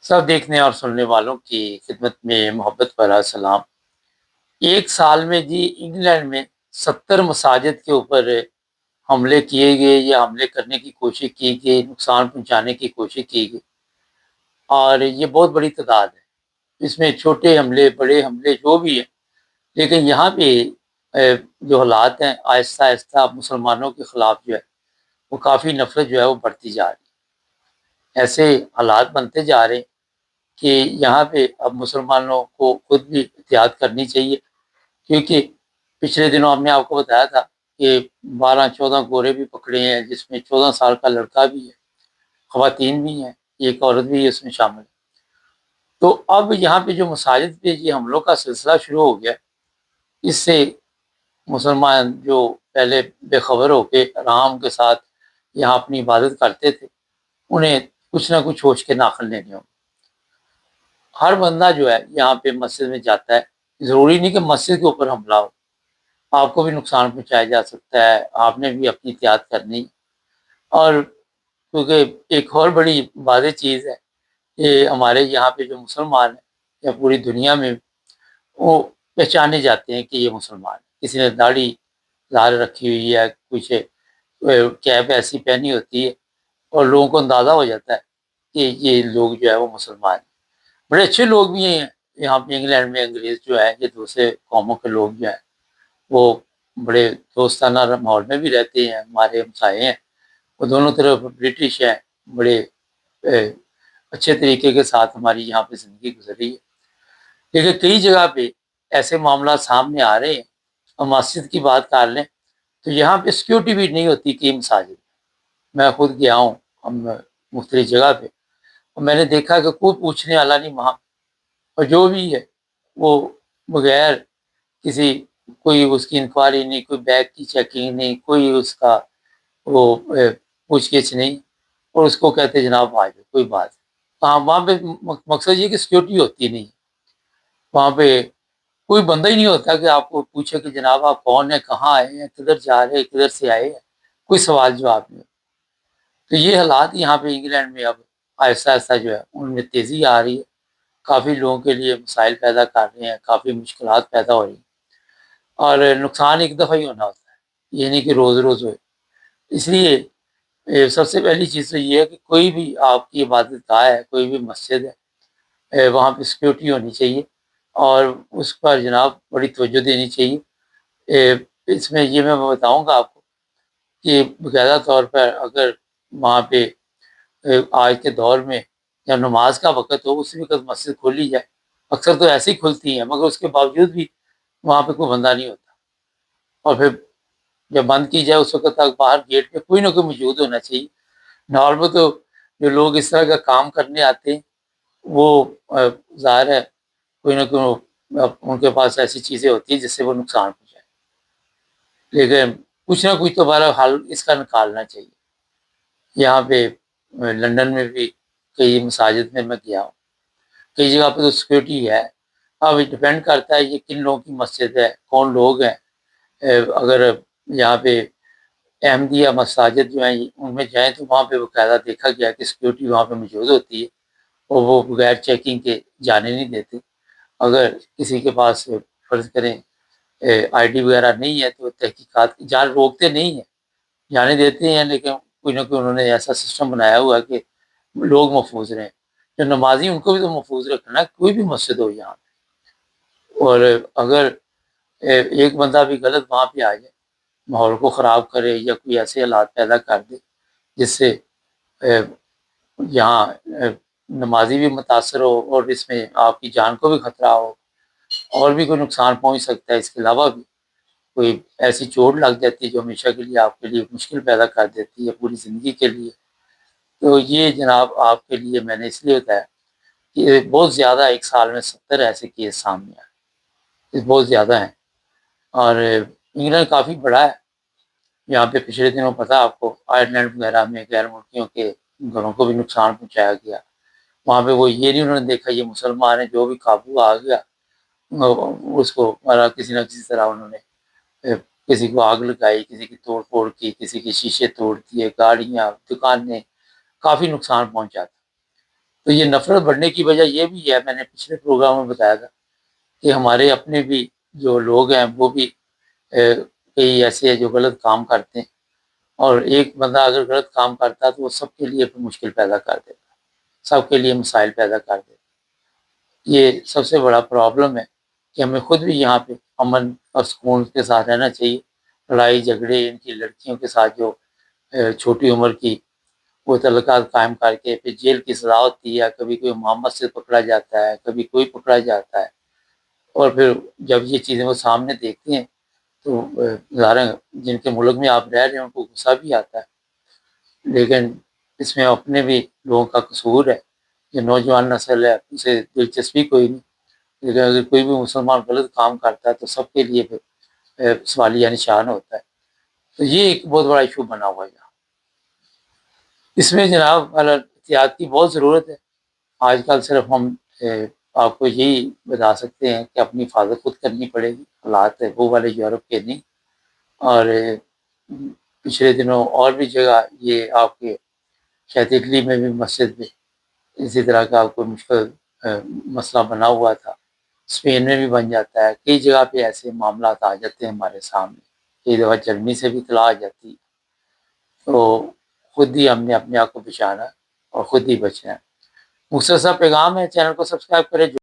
سب دیکھنے اور سننے والوں کی خدمت میں محبت بھرا سلام۔ ایک سال میں جی انگلینڈ میں 70 مساجد کے اوپر حملے کیے گئے یا حملے کرنے کی کوشش کی گئی، نقصان پہنچانے کی کوشش کی گئی، اور یہ بہت بڑی تعداد ہے۔ اس میں چھوٹے حملے، بڑے حملے جو بھی ہیں، لیکن یہاں پہ جو حالات ہیں، آہستہ آہستہ مسلمانوں کے خلاف جو ہے وہ کافی نفرت جو ہے وہ بڑھتی جا رہی ہے۔ ایسے حالات بنتے جا رہے ہیں کہ یہاں پہ اب مسلمانوں کو خود بھی احتیاط کرنی چاہیے، کیونکہ پچھلے دنوں ہم نے آپ کو بتایا تھا کہ 12-14 گورے بھی پکڑے ہیں، جس میں 14 سال کا لڑکا بھی ہے، خواتین بھی ہیں، ایک عورت بھی اس میں شامل ہے۔ تو اب یہاں پہ جو مساجد پہ یہ حملوں کا سلسلہ شروع ہو گیا، اس سے مسلمان جو پہلے بے خبر ہو کے آرام کے ساتھ یہاں اپنی عبادت کرتے تھے، انہیں کچھ نہ کچھ ہوش کے ناخن لینے ہوں۔ ہر بندہ جو ہے یہاں پہ مسجد میں جاتا ہے، ضروری نہیں کہ مسجد کے اوپر حملہ ہو، آپ کو بھی نقصان پہنچایا جا سکتا ہے، آپ نے بھی اپنی احتیاط کرنی۔ اور کیونکہ ایک اور بڑی واضح چیز ہے کہ ہمارے یہاں پہ جو مسلمان ہیں یا پوری دنیا میں وہ پہچانے جاتے ہیں کہ یہ مسلمان ہیں۔ کسی نے داڑھی ظاہر رکھی ہوئی ہے، کچھ کیپ ایسی پہنی ہوتی ہے، اور لوگوں کو اندازہ ہو جاتا ہے کہ یہ لوگ جو ہے وہ مسلمان ہیں۔ بڑے اچھے لوگ بھی ہیں یہاں پہ انگلینڈ میں، انگریز جو ہے، یہ دوسرے قوموں کے لوگ جو ہیں وہ بڑے دوستانہ ماحول میں بھی رہتے ہیں، ہمارے ہمسائے ہیں، وہ دونوں طرف برٹش ہیں، بڑے اچھے طریقے کے ساتھ ہماری یہاں پہ زندگی گزر رہی ہے۔ لیکن کئی جگہ پہ ایسے معاملات سامنے آ رہے ہیں، اور مسجد کی بات کر لیں تو یہاں پہ سیکیورٹی بھی نہیں ہوتی کہ مساجد میں خود گیا ہوں ہم مختلف جگہ پہ، اور میں نے دیکھا کہ کوئی پوچھنے والا نہیں وہاں، اور جو بھی ہے وہ بغیر کسی کوئی اس کی انکوائری نہیں، کوئی بیگ کی چیکنگ نہیں، کوئی اس کا وہ پوچھ گچھ نہیں، اور اس کو کہتے جناب آ جاؤ، کوئی بات نہیں۔ ہاں، وہاں پہ مقصد یہ کہ سیکیورٹی ہوتی نہیں، وہاں پہ کوئی بندہ ہی نہیں ہوتا کہ آپ کو پوچھے کہ جناب آپ کون ہیں، کہاں آئے ہیں، کدھر جا رہے ہیں، کدھر سے آئے ہیں، کوئی سوال جواب نہیں۔ تو یہ حالات یہاں پہ انگلینڈ میں اب آہستہ آہستہ جو ہے ان میں تیزی آ رہی ہے، کافی لوگوں کے لیے مسائل پیدا کر رہے ہیں، کافی مشکلات پیدا ہو رہی ہیں، اور نقصان ایک دفعہ ہی ہونا ہوتا ہے، یہ نہیں کہ روز روز ہوئے۔ اس لیے سب سے پہلی چیز تو یہ ہے کہ کوئی بھی آپ کی عبادت گاہ ہے، کوئی بھی مسجد ہے، وہاں پہ سیکیورٹی ہونی چاہیے، اور اس پر جناب بڑی توجہ دینی چاہیے۔ اس میں یہ میں بتاؤں گا آپ کو کہ باقاعدہ طور پر اگر وہاں پہ آج کے دور میں جب نماز کا وقت ہو، اسی وقت مسجد کھولی جائے، اکثر تو ایسے ہی کھلتی ہیں، مگر اس کے باوجود بھی وہاں پہ کوئی بندہ نہیں ہوتا، اور پھر جب بند کی جائے اس وقت تک باہر گیٹ پہ کوئی نہ کوئی موجود ہونا چاہیے۔ نارمل تو جو لوگ اس طرح کا کام کرنے آتے ہیں وہ ظاہر ہے کوئی نہ کوئی ان کے پاس ایسی چیزیں ہوتی ہیں جس سے وہ نقصان پہنچائے، لیکن کچھ نہ کچھ تو بہرحال حل اس کا نکالنا چاہیے۔ یہاں پہ لندن میں بھی کئی مساجد میں گیا ہوں، کئی جگہ پہ تو سیکورٹی ہے۔ اب ڈپینڈ کرتا ہے یہ کن لوگوں کی مسجد ہے، کون لوگ ہیں۔ اگر یہاں پہ احمدیہ مساجد جو ہیں ان میں جائیں تو وہاں پہ باقاعدہ دیکھا گیا کہ سیکورٹی وہاں پہ موجود ہوتی ہے، اور وہ بغیر چیکنگ کے جانے نہیں دیتے۔ اگر کسی کے پاس فرض کریں آئی ڈی وغیرہ نہیں ہے تو تحقیقات جان روکتے نہیں ہیں، جانے دیتے ہیں، لیکن کوئی نہ کوئی انہوں نے ایسا سسٹم بنایا ہوا ہے کہ لوگ محفوظ رہیں۔ جو نمازی ان کو بھی تو محفوظ رکھنا ہے، کوئی بھی مسجد ہو یہاں پہ، اور اگر ایک بندہ بھی غلط وہاں پہ آ جائے، ماحول کو خراب کرے یا کوئی ایسے حالات پیدا کر دے جس سے یہاں نمازی بھی متاثر ہو، اور اس میں آپ کی جان کو بھی خطرہ ہو، اور بھی کوئی نقصان پہنچ سکتا ہے، اس کے علاوہ بھی کوئی ایسی چوٹ لگ جاتی ہے جو ہمیشہ کے لیے آپ کے لیے مشکل پیدا کر دیتی ہے پوری زندگی کے لیے۔ تو یہ جناب آپ کے لیے میں نے اس لیے بتایا کہ بہت زیادہ ایک سال میں 70 ایسے کیس سامنے آئے، یہ بہت زیادہ ہیں، اور انگلینڈ کافی بڑا ہے۔ یہاں پہ پچھلے دنوں پتہ آپ کو آئرلینڈ وغیرہ میں غیر ملکیوں کے گھروں کو بھی نقصان پہنچایا گیا۔ وہاں پہ وہ یہ نہیں انہوں نے دیکھا یہ مسلمان ہیں، جو بھی قابو آ گیا اس کو کسی نہ کسی طرح انہوں نے کسی کو آگ لگائی، کسی کی توڑ پھوڑ کی، کسی کے شیشے توڑ دیے، گاڑیاں، دکانیں، کافی نقصان پہنچا تھا۔ تو یہ نفرت بڑھنے کی وجہ یہ بھی ہے، میں نے پچھلے پروگرام میں بتایا تھا کہ ہمارے اپنے بھی جو لوگ ہیں وہ بھی کئی ایسے ہیں جو غلط کام کرتے ہیں، اور ایک بندہ اگر غلط کام کرتا ہے تو وہ سب کے لیے پھر مشکل پیدا کر دیتا ہے، سب کے لیے مسائل پیدا کر دیتا ہے۔ یہ سب سے بڑا پرابلم ہے کہ ہمیں خود بھی یہاں پہ امن اور سکون کے ساتھ رہنا چاہیے۔ لڑائی جھگڑے ان کی لڑکیوں کے ساتھ جو چھوٹی عمر کی وہ تعلقات قائم کر کے پھر جیل کی سزا ہوتی ہے، کبھی کوئی محمد سے پکڑا جاتا ہے، کبھی کوئی پکڑا جاتا ہے، اور پھر جب یہ چیزیں وہ سامنے دیکھتے ہیں تو ظاہر ہے جن کے ملک میں آپ رہ رہے ہیں ان کو غصہ بھی آتا ہے، لیکن اس میں اپنے بھی لوگوں کا قصور ہے۔ جو نوجوان نسل ہے اسے دلچسپی کوئی نہیں، لیکن اگر کوئی بھی مسلمان غلط کام کرتا ہے تو سب کے لیے پھر سوالیہ نشان ہوتا ہے۔ تو یہ ایک بہت بڑا ایشو بنا ہوا ہے۔ اس میں جناب احتیاط کی بہت ضرورت ہے۔ آج کل صرف ہم آپ کو یہی بتا سکتے ہیں کہ اپنی حفاظت خود کرنی پڑے گی، حالات وہ والے یورپ کے نہیں۔ اور پچھلے دنوں اور بھی جگہ یہ آپ کے شاید اٹلی میں بھی مسجد میں اسی طرح کا کوئی مشکل مسئلہ بنا ہوا تھا، اسپین میں بھی بن جاتا ہے، کئی جگہ پہ ایسے معاملات آ جاتے ہیں ہمارے سامنے، کئی دفعہ جرمنی سے بھی اطلاع آ جاتی ہے۔ تو خود ہی ہم نے اپنے آپ کو بچانا اور خود ہی بچنا ہے۔ مختصر پیغام ہے، چینل کو سبسکرائب کریں۔